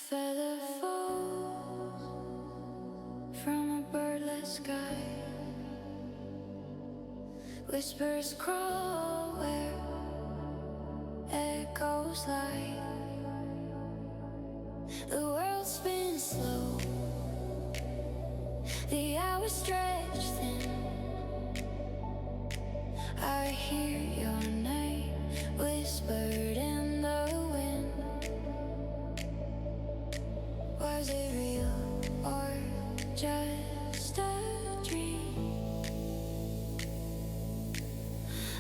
feather falls from a birdless sky. Whispers crawl where echoes lie. The world spins slow, the hours stretch thin. I hear your name whispered in the wind. Was it real or just a dream?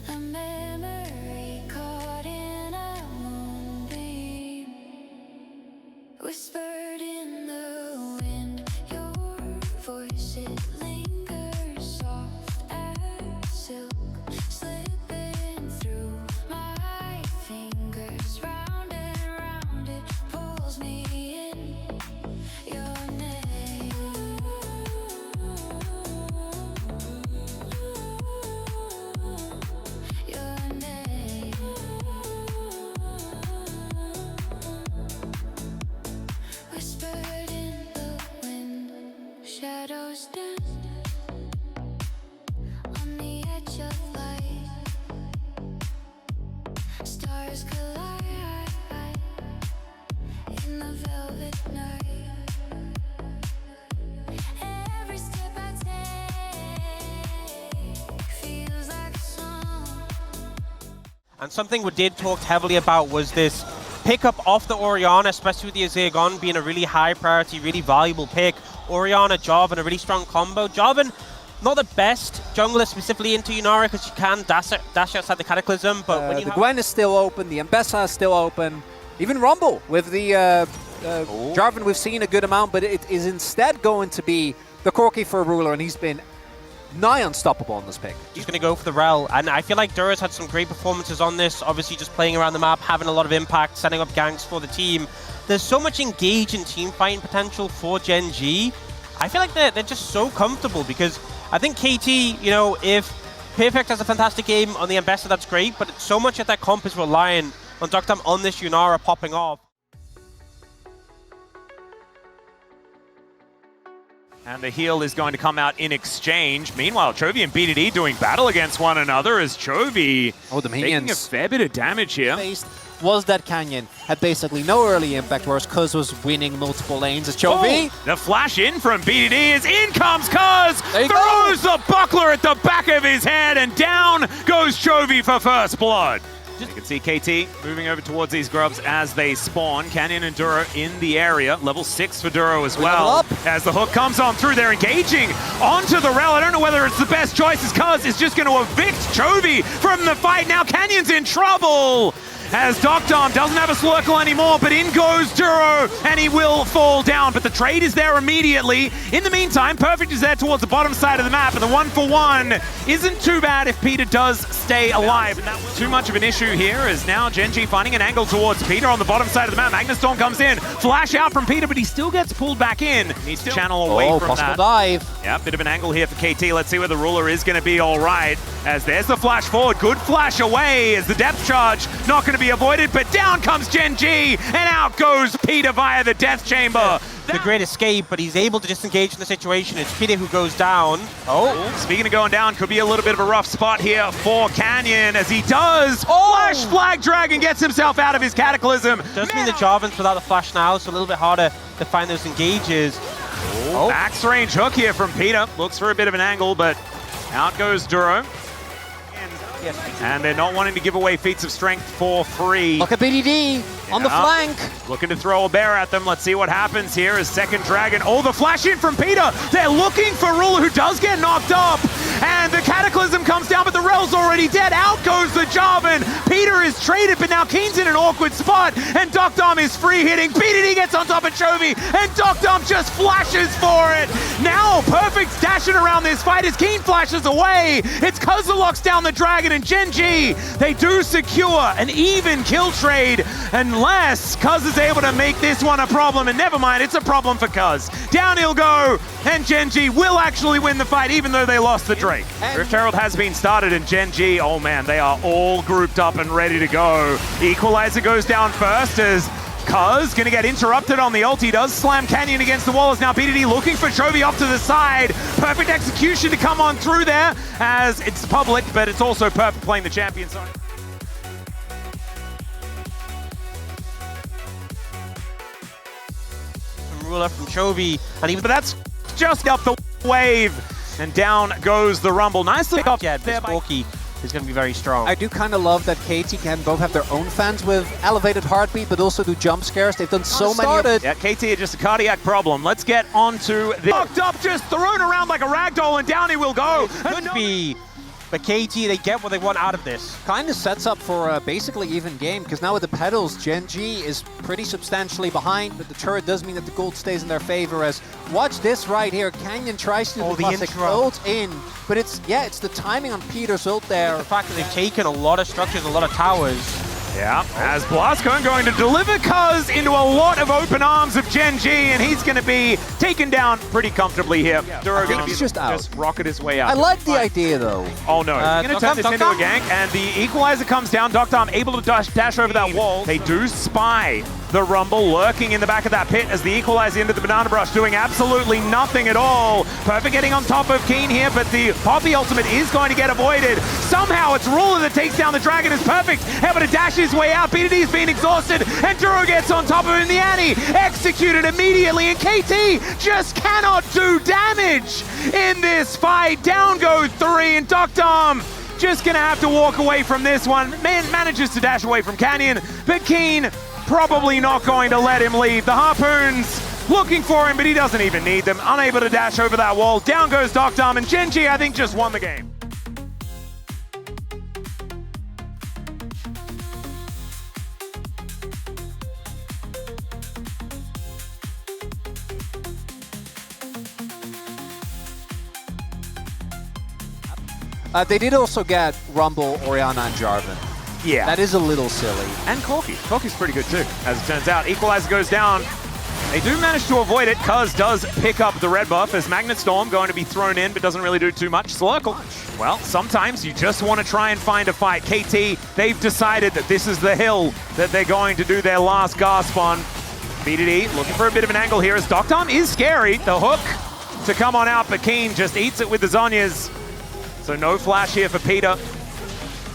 A memory caught in a moonbeam, whispered in the wind. Your voice, it lingers soft as silk, slipping through my fingers. Round and round it pulls me in. Your name, your name, whispered in the wind. Shadows dance on the edge of light. Stars collide in the velvet night. Every step I take feels like a song. And something we did talk heavily about was this pickup off the Orianna, especially with the Azagon being a really high priority, really valuable pick. Orianna, Jarvan, a really strong combo. Jarvan, not the best jungler specifically into Yunara because she can dash outside the Cataclysm, but when you the have Gwen is still open, the Ambessa is still open. Even Rumble with the Jarvan, we've seen a good amount, but it is instead going to be the Corki for a ruler, and he's been nigh unstoppable on this pick. He's going to go for the Rel, and I feel like Dura's had some great performances on this, obviously just playing around the map, having a lot of impact, setting up ganks for the team. There's so much engaging team fighting potential for Gen G. I feel like they're just so comfortable because I think KT, you know, if Perfect has a fantastic game on the Ambessa, that's great, but so much of that comp is relying on Doctam on this Yunara popping off. And the heal is going to come out in exchange. Meanwhile, Chovy and BDD doing battle against one another as Chovy Oh, the taking a minions. fair bit of damage here. Faced was that Canyon, had basically no early impact, whereas Cuz was winning multiple lanes as Chovy. Oh, the flash in from BDD is in comes Cuz, There you throws the buckler at the back of his head, and down goes Chovy for first blood. You can see KT moving over towards these grubs as they spawn. Canyon and Duro in the area. Level 6 for Duro as well. As the hook comes on through, they're engaging onto the Rel. I don't know whether it's the best choice as Cuz is just going to evict Chovy from the fight. Now Canyon's in trouble as Doctam doesn't have a Slurkle anymore, but in goes Duro, and he will fall down. But the trade is there immediately. In the meantime, Perfect is there towards the bottom side of the map, and the 1-for-1 isn't too bad if Peter does stay alive. And that was too much of an issue here, as now Gen G finding an angle towards Peter on the bottom side of the map. Magnustorm comes in, flash out from Peter, but he still gets pulled back in. Needs to channel away from possible that. dive. Yeah, bit of an angle here for KT. Let's see where the ruler is going to be all right. As there's the flash forward. Good flash away as the depth charge not going to be avoided, but down comes Gen G, and out goes Peter via the death chamber. The great escape, but he's able to disengage from the situation. It's Peter who goes down. Oh, speaking of going down, could be a little bit of a rough spot here for Canyon as he does. Flash Flag Dragon gets himself out of his Cataclysm. Does mean the Jarvan's without the flash now, so a little bit harder to find those engages. Max range hook here from Peter. Looks for a bit of an angle, but out goes Duro. And they're not wanting to give away feats of strength for free. Look at BDD on the flank. Looking to throw a bear at them. Let's see what happens here as second dragon. Oh, the flash in from Peter. They're looking for Ruler, who does get knocked up. And the Cataclysm comes down, but the Rel's already dead. Out goes the Jarvan. Peter is traded, but now Keen's in an awkward spot. And Doctam is free hitting. BDD gets on top of Chovy, and Doctam just flashes for it. Now Perfect's dashing around this fight as Keen flashes away. It's Cuz that locks down the dragon, and Gen G, they do secure an even kill trade unless Cuz is able to make this one a problem, and never mind, it's a problem for Cuz. Down he'll go, and Gen G will actually win the fight even though they lost the Drake. Rift Herald has been started, and Gen G, oh man, they are all grouped up and ready to go. Equalizer goes down first as Cuz gonna get interrupted on the ult. He does slam Canyon against the wall as now BDD looking for Chovy off to the side. Perfect execution to come on through there as it's public, but it's also perfect playing the champion side. Ruler from Chovy, and even But that's just up the wave, and down goes the Rumble. Nicely up yeah, there this by Corki is going to be very strong. I do kind of love that KT can both have their own fans with elevated heartbeat, but also do jump scares. They've done so many. Yeah, KT is just a cardiac problem. Let's get onto the locked up, just thrown around like a ragdoll, and down he will go. Could be, but KT, they get what they want out of this. Kind of sets up for a basically even game, because now with the pedals, Gen G is pretty substantially behind, but the turret does mean that the gold stays in their favor. As watch this right here, Canyon tries to do the classic ult in, but it's the timing on Peter's ult there. The fact that they've taken a lot of structures, a lot of towers. Yeah, as Blastcone going to deliver Cuz into a lot of open arms of Gen G, and he's going to be taken down pretty comfortably here. Duro going to be just rocket his way out. I like the idea though. Oh no, he's going to turn this into a gank, and the equalizer comes down. Doctom able to dash over that wall. They do spy the Rumble lurking in the back of that pit as the equalizer into the banana brush, doing absolutely nothing at all. Perfect getting on top of Keen here, but the Poppy ultimate is going to get avoided. Somehow it's Ruler that takes down the dragon. Is perfect, able to dash his way out. BDD's been exhausted, and Duro gets on top of him. The Annie executed immediately, and KT just cannot do damage in this fight. Down go 3, and Doctom just gonna have to walk away from this one. Manages to dash away from Canyon, but Keen probably not going to let him leave. The Harpoons looking for him, but he doesn't even need them. Unable to dash over that wall. Down goes Doctom, and Gen G, I think, just won the game. They did also get Rumble, Orianna, and Jarvan. Yeah. That is a little silly. And Corki. Corki's pretty good too, as it turns out. Equalizer goes down. They do manage to avoid it. Cuz does pick up the red buff as Magnet Storm going to be thrown in, but doesn't really do too much. Slurkle. Well, sometimes you just want to try and find a fight. KT, they've decided that this is the hill that they're going to do their last gasp on. BDD looking for a bit of an angle here as Doctom is scary. The hook to come on out, but Keen just eats it with the Zhonya's. So no flash here for Peter.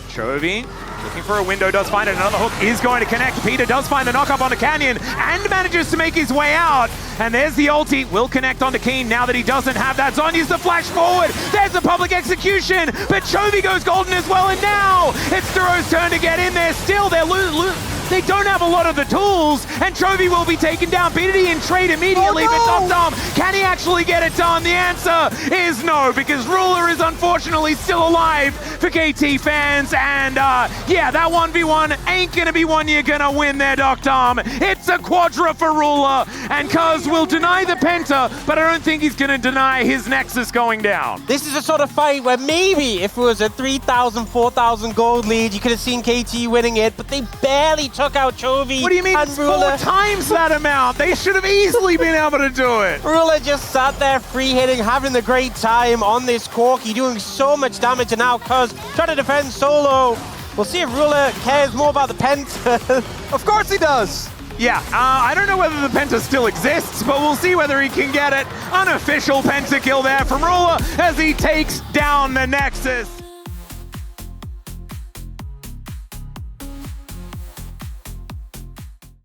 Chovy looking for a window, does find it. Another hook is going to connect. Peter does find the knock-up onto Canyon and manages to make his way out. And there's the ulti. Will connect onto Keen now that he doesn't have that. Zhonya's the flash forward. There's the public execution. But Chovy goes golden as well. And now it's Duro's turn to get in there. Still, they don't have a lot of the tools, and Chovy will be taken down. BDD in trade immediately, but Doctom, can he actually get it done? The answer is no, because Ruler is unfortunately still alive for KT fans, and yeah, that 1v1 ain't gonna be one you're gonna win there, Doctom. It's a quadra for Ruler, and Cuz will deny the Penta, but I don't think he's gonna deny his Nexus going down. This is a sort of fight where maybe if it was a 3,000, 4,000 gold lead, you could have seen KT winning it, but they barely took out Chovy. What do you mean? And It's Ruler, 4 times that amount. They should have easily been able to do it. Ruler just sat there free hitting, having the great time on this Corki, doing so much damage, and now Cuz trying to defend solo. We'll see if Ruler cares more about the Penta. Of course he does. Yeah, I don't know whether the Penta still exists, but we'll see whether he can get it. Unofficial Penta kill there from Ruler as he takes down the Nexus.